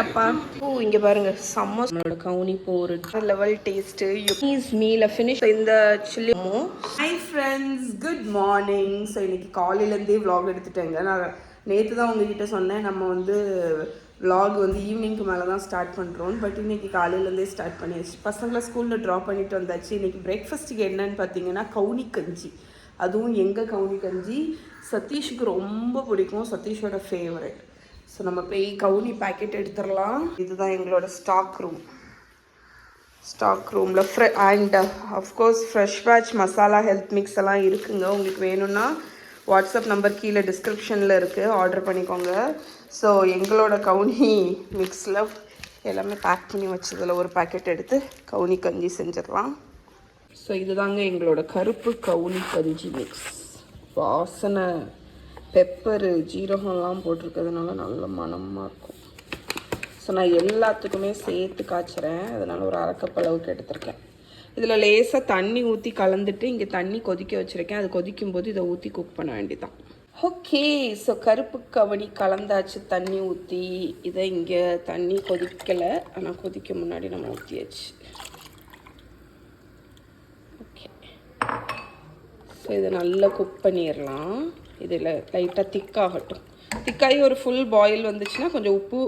டப்பா இங்க பாருங்க செம்ம நம்மளோட கவுனி போர் லெவல் டேஸ்ட் யூஸ் மீல ஃபினிஷ் இந்த chilli hi friends good morning. So இன்னைக்கு காலையிலேருந்தே vlog எடுத்துட்டேங்க. நான் நேற்று தான் உங்ககிட்ட சொன்னேன் நம்ம வந்து vlog வந்து ஈவினிங்க்கு மேலே தான் ஸ்டார்ட் பண்ணுறோம். பட் இன்னைக்கு காலையிலேருந்தே ஸ்டார்ட் பண்ணியாச்சு. பசங்களை ஸ்கூலில் ட்ராப் பண்ணிட்டு வந்தாச்சு. இன்னைக்கு பிரேக்ஃபாஸ்ட்டுக்கு என்னன்னு பார்த்தீங்கன்னா கவுனி கஞ்சி. அதுவும் எங்கள் கவுனி கஞ்சி சதீஷுக்கு ரொம்ப பிடிக்கும், சதீஷோட ஃபேவரட். ஸோ நம்ம போய் கவுனி பேக்கெட் எடுத்துடலாம். இதுதான் எங்களோட ஸ்டாக் ரூமில் and of course fresh batch masala health mix எல்லாம் இருக்குங்க. உங்களுக்கு வேணும்னா வாட்ஸ்அப் நம்பர் கீழே டிஸ்கிரிப்ஷனில் இருக்குது, ஆர்டர் பண்ணிக்கோங்க. ஸோ எங்களோட கவுனி மிக்ஸில் எல்லாமே பேக் பண்ணி வச்சதில் ஒரு பேக்கெட் எடுத்து கவுனி கஞ்சி செஞ்சிடலாம். ஸோ இதுதாங்க எங்களோட கருப்பு கவுனி கஞ்சி மிக்ஸ். வாசனை பெப்பரு ஜீரகம்லாம் போட்டிருக்கிறதுனால நல்ல மணமாக இருக்கும். ஸோ நான் எல்லாத்துக்குமே சேர்த்து காய்ச்சுறேன். அதனால் ஒரு அரைக்கப் அளவுக்கு எடுத்திருக்கேன். இதில் லேசாக தண்ணி ஊற்றி கலந்துட்டு இங்கே தண்ணி கொதிக்க வச்சுருக்கேன். அது கொதிக்கும் போது இதை ஊற்றி குக் பண்ண வேண்டியதான். ஓகே, ஸோ கருப்பு கவனி கலந்தாச்சு தண்ணி ஊற்றி. இதை இங்கே தண்ணி கொதிக்கலை, ஆனால் கொதிக்க முன்னாடி நம்ம ஊற்றியாச்சு. ஓகே, ஸோ இதை நல்லா குக் பண்ணிடலாம். இதில் லைட்டாக திக்காகட்டும். திக்காகி ஒரு ஃபுல் பாயில் வந்துச்சுன்னா கொஞ்சம் உப்பு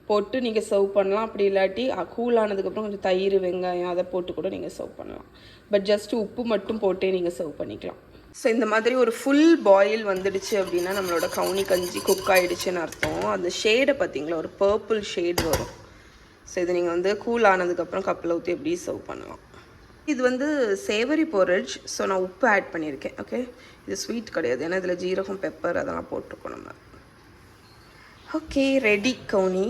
போட்டு நீங்கள் சர்வ் பண்ணலாம். அப்படி இல்லாட்டி கூலானதுக்கப்புறம் கொஞ்சம் தயிர் வெங்காயம் அதை போட்டு கூட நீங்கள் சர்வ் பண்ணலாம். பட் ஜஸ்ட் உப்பு மட்டும் போட்டே நீங்கள் சர்வ் பண்ணிக்கலாம். ஸோ இந்த மாதிரி ஒரு ஃபுல் பாயில் வந்துடுச்சு அப்படின்னா நம்மளோட கவுனி கஞ்சி குக் ஆகிடுச்சுன்னு அர்த்தம். அந்த ஷேடை பார்த்தீங்களா, ஒரு பர்பிள் ஷேட் வரும். ஸோ இது நீங்கள் வந்து கூல் ஆனதுக்கப்புறம் கப்பில் ஊற்றி எப்படி சர்வ் பண்ணலாம். இது வந்து சேவரி போரேஜ். ஸோ நான் உப்பு ஆட் பண்ணியிருக்கேன். ஓகே, இது ஸ்வீட் கிடையாது, ஏன்னா இதில் ஜீரகம் பெப்பர் அதெல்லாம் போட்டிருக்கோம் நம்ம. ஓகே, ரெடி கவுனி.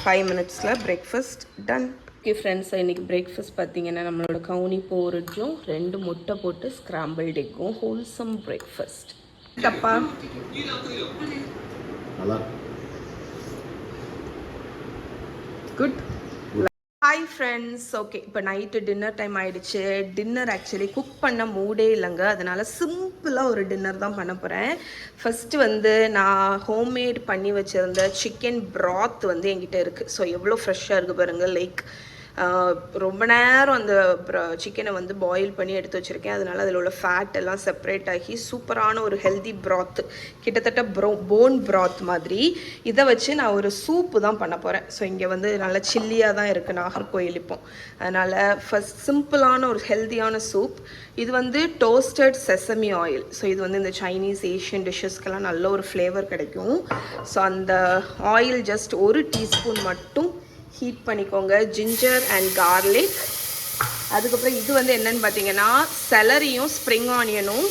5 மினிட்ஸில் பிரேக்ஃபாஸ்ட் டன். ஓகே ஃப்ரெண்ட்ஸ், இன்றைக்கி பிரேக்ஃபாஸ்ட் பார்த்தீங்கன்னா நம்மளோட கவுனி போரேஜும் 2 முட்டை போட்டு ஸ்க்ராம்பிள்ட் எக்கும் ஹோல்சம் பிரேக்ஃபாஸ்ட். தப்பா குட். Hi friends. ஓகே, இப்போ நைட்டு டின்னர் டைம் ஆகிடுச்சு. டின்னர் ஆக்சுவலி குக் பண்ண மூடே இல்லைங்க. அதனால் சிம்பிளாக ஒரு டின்னர் தான் பண்ண போகிறேன். ஃபஸ்ட்டு வந்து நான் ஹோம்மேட் பண்ணி வச்சுருந்த சிக்கன் ப்ராத் வந்து என்கிட்ட இருக்குது. ஸோ எவ்வளோ ஃப்ரெஷ்ஷாக இருக்குது பாருங்கள். லைக் ரொம்ப நேரம் அந்த சிக்கனை வந்து பாயில் பண்ணி எடுத்து வச்சுருக்கேன். அதனால் அதில் உள்ள ஃபேட் எல்லாம் செப்பரேட் ஆகி சூப்பரான ஒரு ஹெல்தி ப்ராத், கிட்டத்தட்ட போன் ப்ராத் மாதிரி. இதை வச்சு நான் ஒரு சூப்பு தான் பண்ண போகிறேன். ஸோ இங்கே வந்து நல்லா சில்லியாக தான் இருக்குது நாகர்கோயில் இப்போ. அதனால் ஃபஸ்ட் சிம்பிளான ஒரு ஹெல்த்தியான சூப். இது வந்து டோஸ்டட் செசமி ஆயில். ஸோ இது வந்து இந்த சைனீஸ் ஏஷியன் டிஷ்ஷஸ்க்கெல்லாம் நல்ல ஒரு ஃப்ளேவர் கிடைக்கும். ஸோ அந்த ஆயில் ஜஸ்ட் 1 டீஸ்பூன் மட்டும் ஹீட் பண்ணிக்கோங்க. Ginger and garlic. அதுக்கப்புறம் இது வந்து என்னென்னு பார்த்தீங்கன்னா செலரியும் ஸ்ப்ரிங் ஆனியனும்.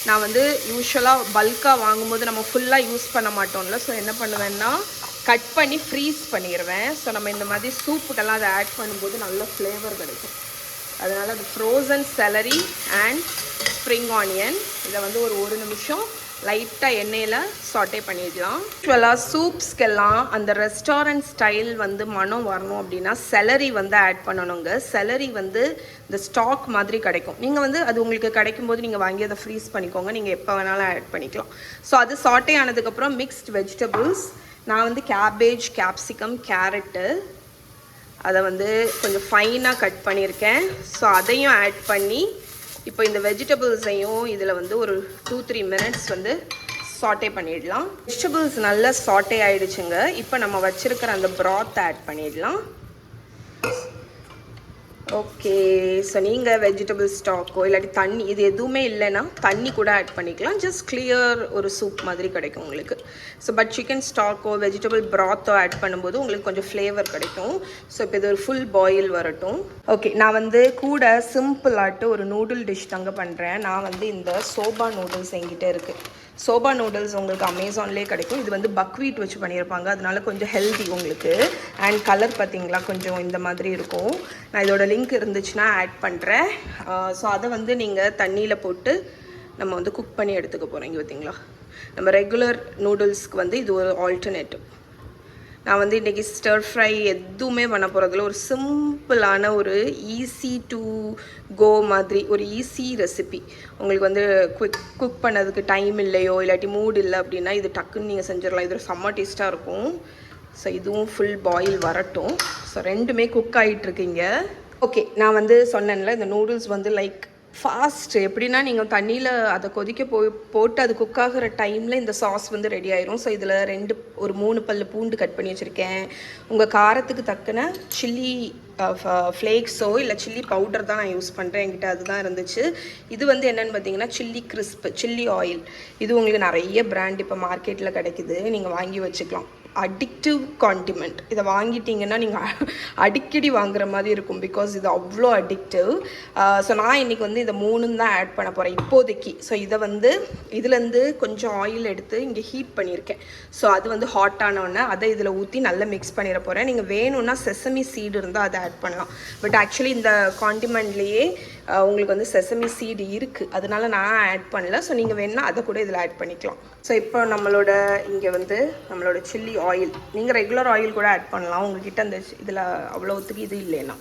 நான் வந்து யூஸ்வலாக பல்காக வாங்கும்போது நம்ம ஃபுல்லாக யூஸ் பண்ண மாட்டோம்ல. ஸோ என்ன பண்ணுவேன்னா கட் பண்ணி ஃப்ரீஸ் பண்ணிடுவேன். ஸோ நம்ம இந்த மாதிரி சூப்புக்கெல்லாம் அதை ஆட் பண்ணும்போது நல்ல ஃப்ளேவர் கிடைக்கும். அதனால் அது frozen salary and spring onion. இதை வந்து ஒரு நிமிஷம் லைட்டாக எண்ணெயில் சாட்டே பண்ணிடலாம். யூஸ்வலாக சூப்ஸ்க்கெல்லாம் அந்த ரெஸ்டாரண்ட் ஸ்டைல் வந்து மனம் வரணும் அப்படின்னா செலரி வந்து ஆட் பண்ணணுங்க. செலரி வந்து இந்த ஸ்டாக் மாதிரி கிடைக்கும். நீங்கள் வந்து அது உங்களுக்கு கிடைக்கும் போது நீங்கள் வாங்கி அதை ஃப்ரீஸ் பண்ணிக்கோங்க. நீங்கள் எப்போ வேணாலும் ஆட் பண்ணிக்கலாம். ஸோ அது சாட்டே ஆனதுக்கப்புறம் மிக்ஸ்ட் வெஜிடபிள்ஸ். நான் வந்து கேபேஜ், கேப்சிகம், கேரட்டு அதை வந்து கொஞ்சம் ஃபைனாக கட் பண்ணியிருக்கேன். ஸோ அதையும் ஆட் பண்ணி இப்போ இந்த வெஜிடபிள்ஸையும் இதில் வந்து ஒரு 2-3 மினிட்ஸ் வந்து சாட்டே பண்ணிடலாம். வெஜிடபிள்ஸ் நல்லா சாட்டே ஆகிடுச்சுங்க. இப்போ நம்ம வச்சுருக்கிற அந்த ப்ராத் ஆட் பண்ணிடலாம். ஓகே, ஸோ நீங்கள் வெஜிடபிள் ஸ்டாக்கோ இல்லாட்டி தண்ணி இது எதுவுமே இல்லைன்னா தண்ணி கூட ஆட் பண்ணிக்கலாம். ஜஸ்ட் கிளியர் ஒரு சூப் மாதிரி கிடைக்கும் உங்களுக்கு. ஸோ பட் சிக்கன் ஸ்டாக்கோ வெஜிடபிள் ப்ராத்தோ ஆட் பண்ணும்போது உங்களுக்கு கொஞ்சம் ஃப்ளேவர் கிடைக்கும். ஸோ இப்போ இது ஒரு ஃபுல் பாயில் வரட்டும். ஓகே, நான் வந்து கூட சிம்பிளாட்டு ஒரு நூடுல் டிஷ் தாங்க பண்ணுறேன். நான் வந்து இந்த சோபா நூடுல்ஸ் என்கிட்ட இருக்குது. சோபா நூடுல்ஸ் உங்களுக்கு அமேசான்லேயே கிடைக்கும். இது வந்து பக்வீட் வச்சு பண்ணியிருப்பாங்க, அதனால கொஞ்சம் ஹெல்தி உங்களுக்கு. அண்ட் கலர் பார்த்தீங்களா கொஞ்சம் இந்த மாதிரி இருக்கும். நான் இதோட லிங்க் இருந்துச்சுன்னா ஆட் பண்ணுறேன். ஸோ அதை வந்து நீங்கள் தண்ணியில் போட்டு நம்ம வந்து குக் பண்ணி எடுத்துக்க போகிறீங்க பார்த்தீங்களா. நம்ம ரெகுலர் நூடுல்ஸ்க்கு வந்து இது ஒரு ஆல்டர்னேட்டிவ். நான் வந்து இன்றைக்கி ஸ்டர் ஃப்ரை எதுவுமே பண்ண போகிறதில்ல. ஒரு சிம்பிளான ஒரு ஈஸி டு கோ மாதிரி ஒரு ஈஸி ரெசிபி. உங்களுக்கு வந்து குக் பண்ணதுக்கு டைம் இல்லையோ இல்லாட்டி மூட் இல்லை அப்படின்னா இது டக்குன்னு நீங்கள் செஞ்சிடலாம். இது செம்ம டேஸ்ட்டாக இருக்கும். ஸோ இதுவும் ஃபுல் பாயில் வரட்டும். ஸோ ரெண்டுமே குக் ஆகிட்டுருக்கீங்க. ஓகே, நான் வந்து சொன்னேன்ல இந்த நூடுல்ஸ் வந்து லைக் ஃபாஸ்ட்டு. எப்படின்னா நீங்கள் தண்ணியில் அதை கொதிக்க போட்டு அது குக் ஆகிற டைமில் இந்த சாஸ் வந்து ரெடி ஆயிரும். ஸோ இதில் ஒரு 3 பல்லு பூண்டு கட் பண்ணி வச்சுருக்கேன். உங்கள் காரத்துக்கு தக்கன சில்லி ஃப்ளேக்ஸோ இல்லை சில்லி பவுடர் தான் நான் யூஸ் பண்ணுறேன். என்கிட்ட அதுதான் இருந்துச்சு. இது வந்து என்னென்னு பார்த்தீங்கன்னா சில்லி கிறிஸ்ப், சில்லி ஆயில். இது உங்களுக்கு நிறைய பிராண்ட் இப்போ மார்க்கெட்டில் கிடைக்குது, நீங்கள் வாங்கி வச்சுக்கலாம். Addictive condiment. இதை வாங்கிட்டீங்கன்னா நீங்கள் அடிக்கடி வாங்குற மாதிரி இருக்கும், பிகாஸ் இது அவ்வளோ அடிக்டிவ். ஸோ நான் இன்றைக்கி வந்து இதை 3 தான் ஆட் பண்ண போகிறேன் இப்போதைக்கு. ஸோ இதை வந்து இதுலேருந்து கொஞ்சம் ஆயில் எடுத்து இங்கே ஹீட் பண்ணியிருக்கேன். ஸோ அது வந்து ஹாட் ஆனோடனே அதை இதில் ஊற்றி நல்லா மிக்ஸ் பண்ணிட போகிறேன். நீங்கள் வேணும்னா செசமி சீடு இருந்தால் அதை ஆட் பண்ணலாம். பட் ஆக்சுவலி இந்த காண்டிமெண்ட்லேயே உங்களுக்கு வந்து செசமி சீடு இருக்குது, அதனால நான் ஆட் பண்ணல. ஸோ நீங்கள் வேணுன்னா அதை கூட இதில் ஆட் பண்ணிக்கலாம். ஸோ இப்போ நம்மளோட இங்கே வந்து நம்மளோட சில்லி ஆயில், நீங்கள் ரெகுலர் ஆயில் கூட ஆட் பண்ணலாம் உங்கள்கிட்ட அந்த இதில் அவ்வளோத்துக்கு இது இல்லைன்னா.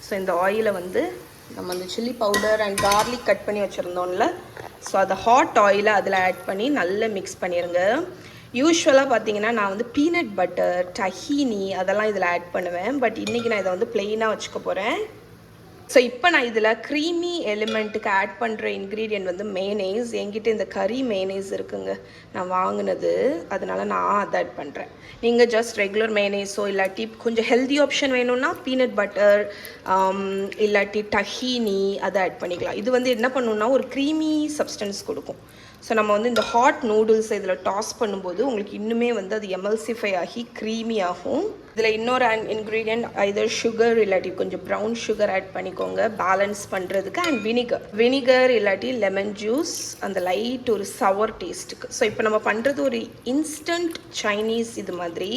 ஸோ இந்த ஆயிலை வந்து நம்ம அந்த chilli powder and garlic cut பண்ணி வச்சுருந்தோம்ல, ஸோ அதை ஹாட் ஆயிலை அதில் ஆட் பண்ணி நல்லா மிக்ஸ் பண்ணிடுங்க. யூஸ்வலாக பார்த்தீங்கன்னா நான் வந்து பீனட் பட்டர், டஹீனி அதெல்லாம் இதில் ஆட் பண்ணுவேன். பட் இன்றைக்கி நான் இதை வந்து ப்ளெயினாக வச்சுக்க போகிறேன். ஸோ இப்போ நான் இதில் க்ரீமி எலிமெண்ட்டுக்கு ஆட் பண்ணுற இன்க்ரீடியன்ட் வந்து மேனேஸ். என்கிட்ட இந்த கறி மேனேஸ் இருக்குங்க, நான் வாங்கினது, அதனால் நான் அதை ஆட் பண்ணுறேன். நீங்கள் ஜஸ்ட் ரெகுலர் மேனேஸோ இல்லாட்டி கொஞ்சம் ஹெல்தி ஆப்ஷன் வேணும்னா பீனட் பட்டர் இல்லாட்டி டஹீனி அதை ஆட் பண்ணிக்கலாம். இது வந்து என்ன பண்ணணுன்னா ஒரு க்ரீமி சப்ஸ்டன்ஸ் கொடுக்கும். ஸோ நம்ம வந்து இந்த ஹாட் நூடுல்ஸை இதில் டாஸ் பண்ணும்போது உங்களுக்கு இன்னுமே வந்து அது எமல்சிஃபை ஆகி க்ரீமி ஆகும். இதில் இன்னொரு இன்க்ரீடியன்ட் ஐதர் சுகர் இல்லாட்டி கொஞ்சம் ப்ரௌன் சுகர் ஆட் பண்ணிக்கோங்க பேலன்ஸ் பண்ணுறதுக்கு. அண்ட் வினிகர் இல்லாட்டி லெமன் ஜூஸ், அந்த லைட் ஒரு சவர் டேஸ்ட்டுக்கு. ஸோ இப்போ நம்ம பண்ணுறது ஒரு இன்ஸ்டன்ட் சைனீஸ் இது மாதிரி.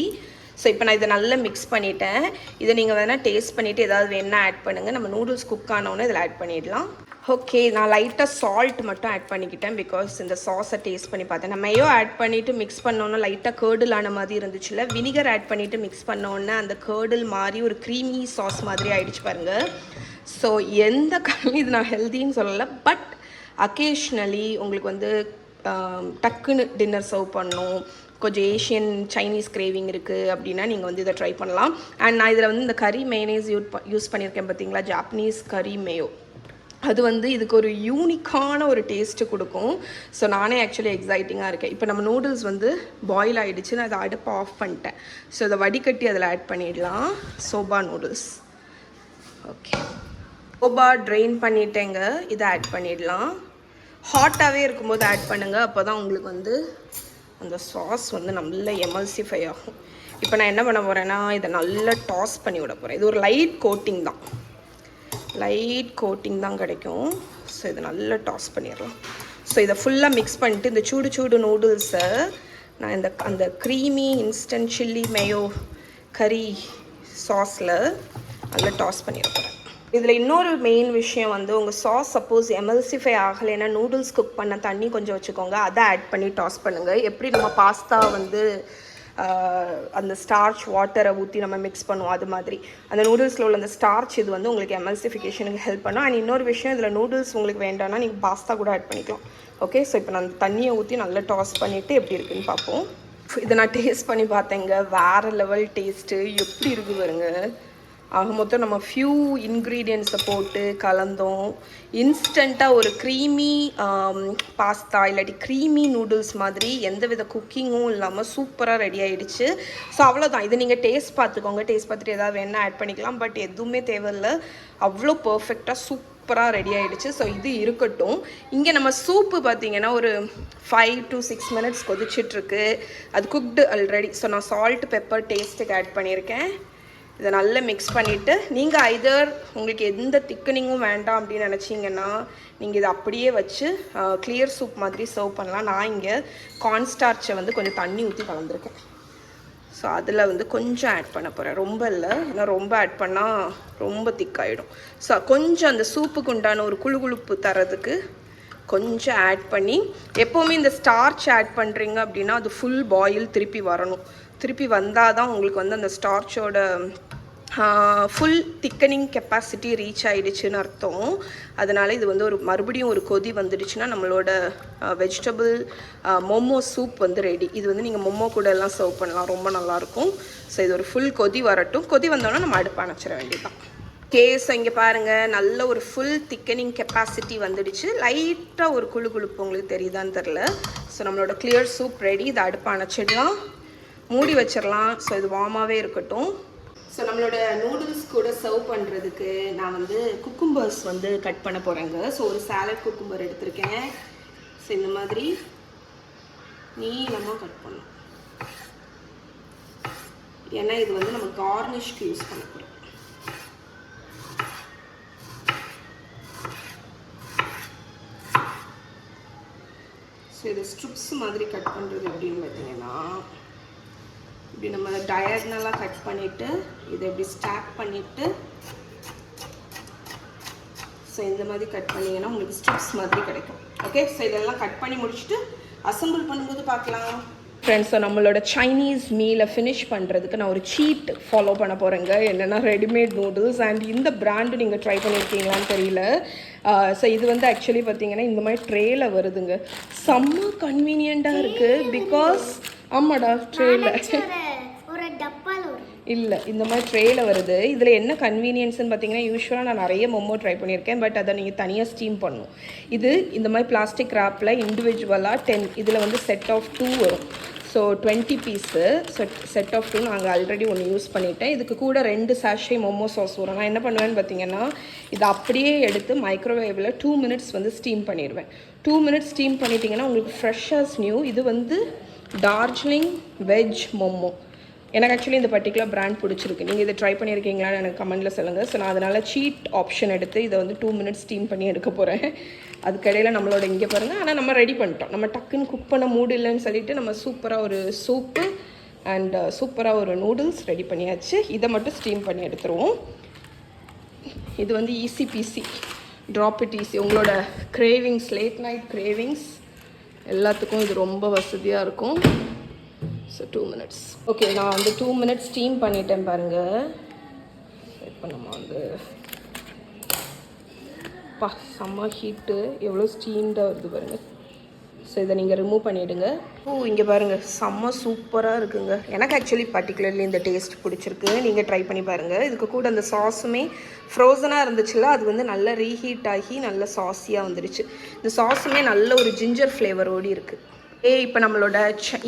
ஸோ இப்போ நான் இதை நல்லா மிக்ஸ் பண்ணிட்டேன். இதை நீங்கள் வேணால் டேஸ்ட் பண்ணிவிட்டு ஏதாவது வேணால் ஆட் பண்ணுங்கள். நம்ம நூடுல்ஸ் குக் ஆனோன்னு இதில் ஆட் பண்ணிடலாம். ஓகே, நான் லைட்டாக சால்ட் மட்டும் ஆட் பண்ணிக்கிட்டேன், பிகாஸ் இந்த சாஸை டேஸ்ட் பண்ணி பார்த்தேன். நான் மேயோ ஆட் பண்ணிவிட்டு மிக்ஸ் பண்ணோன்னா லைட்டாக கேர்டிலான மாதிரி இருந்துச்சுல்ல, வினிகர் ஆட் பண்ணிவிட்டு மிக்ஸ் பண்ணோன்னே அந்த கேர்டில் மாதிரி ஒரு க்ரீமி சாஸ் மாதிரி ஆகிடுச்சு பாருங்கள். ஸோ எந்த இது நான் ஹெல்த்தின்னு சொல்லலை, பட் அக்கேஷ்னலி உங்களுக்கு வந்து டக்குன்னு டின்னர் சர்வ் பண்ணணும், கொஞ்சம் ஏஷியன் சைனீஸ் கிரேவிங் இருக்குது அப்படின்னா நீங்கள் வந்து இதை ட்ரை பண்ணலாம். அண்ட் நான் இதில் வந்து இந்த கறி மேனேஸ் யூஸ் பண்ணியிருக்கேன் பார்த்தீங்களா, ஜாப்பனீஸ் கறி மேயோ. அது வந்து இதுக்கு ஒரு யூனிக்கான ஒரு டேஸ்ட்டு கொடுக்கும். ஸோ நானே ஆக்சுவலி எக்ஸைட்டிங்காக இருக்கேன். இப்போ நம்ம நூடுல்ஸ் வந்து பாயில் ஆகிடுச்சு, நான் அதை அடுப்பை ஆஃப் பண்ணிட்டேன். ஸோ அதை வடிகட்டி அதில் ஆட் பண்ணிடலாம். Sofa noodles. Okay, sofa train பண்ணிட்டேங்க, இதை ஆட் பண்ணிடலாம். ஹாட்டாகவே இருக்கும்போது ஆட் பண்ணுங்கள், அப்போ தான் உங்களுக்கு வந்து அந்த சாஸ் வந்து நல்லா எமல்சிஃபை ஆகும். இப்போ நான் என்ன பண்ண போகிறேன்னா இதை நல்லா டாஸ் பண்ணி விட போகிறேன். இது ஒரு லைட் கோட்டிங் தான் கிடைக்கும். ஸோ இதை நல்லா டாஸ் பண்ணிடலாம். ஸோ இதை ஃபுல்லாக மிக்ஸ் பண்ணிட்டு இந்த சூடு நூடுல்ஸை நான் அந்த க்ரீமி இன்ஸ்டன்ட் சில்லி மேயோ கறி சாஸில் நல்லா டாஸ் பண்ணிட போகிறேன். இதில் இன்னொரு மெயின் விஷயம் வந்து உங்கள் சாஸ் சப்போஸ் எமல்சிஃபை ஆகலைன்னா நூடுல்ஸ் குக் பண்ண தண்ணி கொஞ்சம் வச்சுக்கோங்க, அதை ஆட் பண்ணி டாஸ் பண்ணுங்கள். எப்படி நம்ம பாஸ்தா வந்து அந்த ஸ்டார்ச் வாட்டரை ஊற்றி நம்ம மிக்ஸ் பண்ணுவோம், அது மாதிரி அந்த நூடுல்ஸில் உள்ள அந்த ஸ்டார்ச் இது வந்து உங்களுக்கு எமல்சிஃபிகேஷனுக்கு ஹெல்ப் பண்ணும். அண்ட் இன்னொரு விஷயம், இதில் நூடுல்ஸ் உங்களுக்கு வேண்டாம்னா நீங்கள் பாஸ்தா கூட ஆட் பண்ணிக்கலாம். ஓகே, ஸோ இப்போ நான் தண்ணியை ஊற்றி நல்லா டாஸ் பண்ணிவிட்டு எப்படி இருக்குதுன்னு பார்ப்போம். இதை நான் டேஸ்ட் பண்ணி பார்த்தேங்க, வேறு லெவல் டேஸ்ட்டு. எப்படி இருக்குது பாருங்க. ஆக மொத்தம் நம்ம ஃபியூ இன்க்ரீடியன்ட்ஸை போட்டு கலந்தோம், இன்ஸ்டண்ட்டாக ஒரு க்ரீமி பாஸ்தா இல்லாட்டி க்ரீமி நூடுல்ஸ் மாதிரி எந்த வித குக்கிங்கும் இல்லாமல் சூப்பராக ரெடி ஆகிடுச்சு. ஸோ அவ்வளோதான். இது நீங்கள் டேஸ்ட் பார்த்துக்கோங்க, டேஸ்ட் பார்த்துட்டு ஏதாவது வேணால் ஆட் பண்ணிக்கலாம், பட் எதுவுமே தேவையில்லை, அவ்வளோ பர்ஃபெக்டாக சூப்பராக ரெடி ஆகிடுச்சு. ஸோ இது இருக்கட்டும். இங்கே நம்ம சூப்பு பார்த்தீங்கன்னா ஒரு 5 to 6 minutes கொதிச்சிட்ருக்கு, அது குக்டு ஆல்ரெடி. ஸோ நான் சால்ட் பெப்பர் டேஸ்ட்டுக்கு ஆட் பண்ணியிருக்கேன். இதை நல்லா மிக்ஸ் பண்ணிவிட்டு நீங்கள் ஐதர் உங்களுக்கு எந்த திக்கனிங்கும் வேண்டாம் அப்படின்னு நினச்சிங்கன்னா நீங்கள் இதை அப்படியே வச்சு கிளியர் சூப் மாதிரி சர்வ் பண்ணலாம். நான் இங்கே கார்ன்ஸ்டார்ச்சை வந்து கொஞ்சம் தண்ணி ஊற்றி கலந்துருக்கேன். ஸோ அதில் வந்து கொஞ்சம் ஆட் பண்ண போகிறேன், ரொம்ப இல்லை, ஏன்னா ரொம்ப ஆட் பண்ணால் ரொம்ப திக்காயிடும். ஸோ கொஞ்சம் அந்த சூப்புக்கு உண்டான ஒரு குழுகுழுப்பு தரதுக்கு கொஞ்சம் ஆட் பண்ணி, எப்போவுமே இந்த ஸ்டார்ச் ஆட் பண்ணுறீங்க அப்படின்னா அது ஃபுல் பாயில் திருப்பி வரணும். திருப்பி வந்தால் தான் உங்களுக்கு வந்து அந்த ஸ்டார்ச்சோட ஃபுல் திக்கனிங் கெப்பாசிட்டி ரீச் ஆகிடுச்சுன்னு அர்த்தம். அதனால் இது வந்து மறுபடியும் ஒரு கொதி வந்துடுச்சுன்னா நம்மளோட வெஜிடபிள் மொமோ சூப் வந்து ரெடி. இது வந்து நீங்கள் மொமோ கூட எல்லாம் சர்வ் பண்ணலாம், ரொம்ப நல்லாயிருக்கும். ஸோ இது ஒரு ஃபுல் கொதி வரட்டும். கொதி வந்தோன்னா நம்ம அடுப்பு அணைச்சிட வேண்டியதுதான். கேஸ் இங்கே பாருங்கள், நல்ல ஒரு ஃபுல் திக்கனிங் கெப்பாசிட்டி வந்துடுச்சு. லைட்டாக ஒரு குழுப்பு உங்களுக்கு தெரியுதான்னு தெரில. ஸோ நம்மளோட கிளியர் சூப் ரெடி. இதை அடுப்பு அணைச்சிடலாம், மூடி வச்சிடலாம். ஸோ இது வார்மாகவே இருக்கட்டும். ஸோ நம்மளோட நூடுல்ஸ் கூட சர்வ் பண்ணுறதுக்கு நான் வந்து குக்கும்பர்ஸ் வந்து கட் பண்ண போகிறேங்க. ஸோ ஒரு சாலட் குக்கும்பர் எடுத்திருக்கேன். ஸோ இந்த மாதிரி நீளமாக கட் பண்ணணும், ஏன்னா இது வந்து நம்ம கார்னிஷ்க்கு யூஸ் பண்ண போகிறோம். ஸோ இது ஸ்ட்ரிப்ஸ் மாதிரி கட் பண்ணுறது எப்படின்னு பார்த்தீங்கன்னா, இப்படி நம்ம டயகனலாக கட் பண்ணிவிட்டு இதை இப்படி ஸ்டாக் பண்ணிவிட்டு, ஸோ இந்த மாதிரி கட் பண்ணிங்கன்னா உங்களுக்கு ஸ்ட்ரிப்ஸ் மாதிரி கிடைக்கும். ஓகே, ஸோ இதெல்லாம் கட் பண்ணி முடிச்சுட்டு அசம்பிள் பண்ணும்போது பார்க்கலாம். ஃப்ரெண்ட்ஸ், ஸோ நம்மளோட சைனீஸ் மீலை ஃபினிஷ் பண்ணுறதுக்கு நான் ஒரு சீட் ஃபாலோ பண்ண போகிறேங்க. என்னென்னா ரெடிமேட் நூடுல்ஸ். அண்ட் இந்த பிராண்டு நீங்கள் ட்ரை பண்ணியிருக்கீங்களான்னு தெரியல. ஸோ இது வந்து ஆக்சுவலி பார்த்தீங்கன்னா இந்த மாதிரி ட்ரேயில் வருதுங்க. செம்ம கன்வீனியண்ட்டாக இருக்குது. பிகாஸ் ஆமாடா ட்ரேயில் இல்லை, இந்த மாதிரி ட்ரேயில் வருது. இதில் என்ன கன்வீனியன்ஸ்னு பார்த்தீங்கன்னா, யூஸ்வலாக நான் நிறைய மொமோ ட்ரை பண்ணியிருக்கேன், பட் அதை நீங்கள் தனியாக ஸ்டீம் பண்ணணும். இது இந்த மாதிரி பிளாஸ்டிக் ரேப்பில் இண்டிவிஜுவலாக 10, இதில் வந்து செட் ஆஃப் 2 வரும். ஸோ 20 பீஸு செட் ஆஃப் 2 நாங்கள் ஆல்ரெடி ஒன்று யூஸ் பண்ணிவிட்டேன். இதுக்கு கூட 2 சாஷே மொமோ சாஸ் வரும். நான் என்ன பண்ணுவேன்னு பார்த்தீங்கன்னா, இதை அப்படியே எடுத்து மைக்ரோவேவில் 2 மினிட்ஸ் வந்து ஸ்டீம் பண்ணிடுவேன். 2 மினிட்ஸ் ஸ்டீம் பண்ணிட்டீங்கன்னா உங்களுக்கு ஃப்ரெஷ்ஷாஸ் நியூ. இது வந்து டார்ஜிலிங் வெஜ் மொமோ. எனக்கு ஆக்சுவலி இந்த பர்டிகுலர் பிராண்ட் பிடிச்சிருக்கு. நீங்கள் இதை ட்ரை பண்ணியிருக்கீங்களான்னு எனக்கு கமெண்ட்டில் சொல்லுங்கள். ஸோ நான் அதனால் சீட் ஆப்ஷன் எடுத்து இதை வந்து 2 மினிட்ஸ் ஸ்டீம் பண்ணி எடுக்க போகிறேன். அதுக்கடையில் நம்மளோட இங்கே பாருங்கள். ஆனால் நம்ம ரெடி பண்ணிட்டோம். நம்ம டக்குன்னு குக் பண்ண மூடு இல்லைன்னு சொல்லிவிட்டு நம்ம சூப்பராக ஒரு சூப்பு அண்ட் சூப்பராக ஒரு நூடுல்ஸ் ரெடி பண்ணியாச்சு. இதை மட்டும் ஸ்டீம் பண்ணி எடுத்துருவோம். இது வந்து easy peasy, drop it easy. உங்களோட கிரேவிங்ஸ், லேட் நைட் கிரேவிங்ஸ் எல்லாத்துக்கும் இது ரொம்ப வசதியாக இருக்கும். So 2 minutes. ஓகே, நான் வந்து 2 மினிட்ஸ் ஸ்டீம் பண்ணிட்டேன் பாருங்கள். இப்போ நம்ம வந்து செம்ம ஹீட்டு, எவ்வளோ ஸ்டீம்டாக வருது பாருங்கள். ஸோ இதை நீங்கள் ரிமூவ் பண்ணிவிடுங்க. இங்கே பாருங்கள், செம்ம சூப்பராக இருக்குங்க. எனக்கு ஆக்சுவலி பர்டிகுலர்லி இந்த டேஸ்ட் பிடிச்சிருக்கு. நீங்கள் ட்ரை பண்ணி பாருங்கள். இதுக்கு கூட அந்த சாஸுமே ஃப்ரோசனாக இருந்துச்சுல, அது வந்து நல்லா ரீஹீட் ஆகி நல்ல சாஸியாக வந்துடுச்சு. இந்த சாஸுமே நல்ல ஒரு ஜிஞ்சர் ஃப்ளேவரோடு இருக்குது. இப்போ நம்மளோட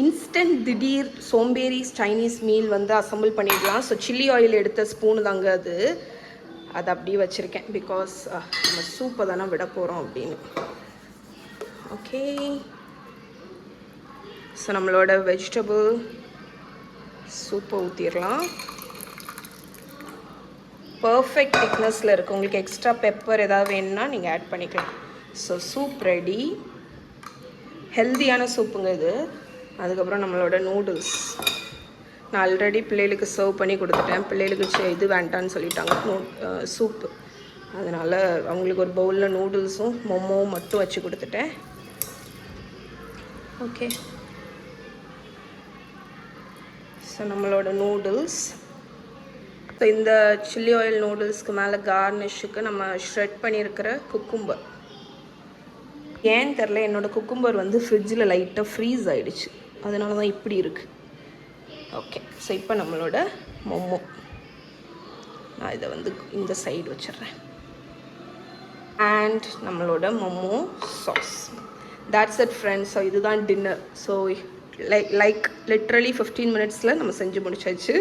இன்ஸ்டன்ட் திடீர் சோம்பேறி சைனீஸ் மீல் வந்து அசம்பிள் பண்ணிடலாம். ஸோ சில்லி ஆயில் எடுத்த ஸ்பூனு தாங்க அது அப்படியே வச்சுருக்கேன். பிகாஸ் நம்ம சூப்பை தானே விட போகிறோம் அப்படின்னு. ஓகே, ஸோ நம்மளோட வெஜிடபிள் சூப்பை ஊற்றிடலாம். பர்ஃபெக்ட் திக்னஸில் இருக்குது. உங்களுக்கு எக்ஸ்ட்ரா பெப்பர் ஏதாவது வேணும்னா நீங்கள் ஆட் பண்ணிக்கலாம். So soup ready. ஹெல்த்தியான சூப்புங்க இது. அதுக்கப்புறம் நம்மளோட நூடுல்ஸ் நான் ஆல்ரெடி பிள்ளைகளுக்கு சர்வ் பண்ணி கொடுத்துட்டேன். பிள்ளைகளுக்கு இது வேண்டான்னு சொல்லிட்டாங்க சூப்பு. அதனால் அவங்களுக்கு ஒரு பவுலில் நூடுல்ஸும் மொமோவும் மட்டும் வச்சு கொடுத்துட்டேன். ஓகே, ஸோ நம்மளோட நூடுல்ஸ். ஸோ இந்த சில்லி ஆயில் நூடுல்ஸ்க்கு மேலே கார்னிஷுக்கு நம்ம ஷ்ரெட் பண்ணியிருக்கிற குக்கும்பர். ஏன்னு தெரில, என்னோடய குக்கும்பர் வந்து ஃப்ரிட்ஜில் லைட்டாக ஃப்ரீஸ் ஆகிடுச்சு. அதனால தான் இப்படி இருக்குது. ஓகே, ஸோ இப்போ நம்மளோட மொமோ நான் இதை வந்து இந்த சைடு வச்சிடுறேன். அண்ட் நம்மளோட momo sauce. That's it friends. So இதுதான் டின்னர். ஸோ லைக் லிட்ரலி 15 மினிட்ஸில் நம்ம செஞ்சு முடிச்சாச்சு.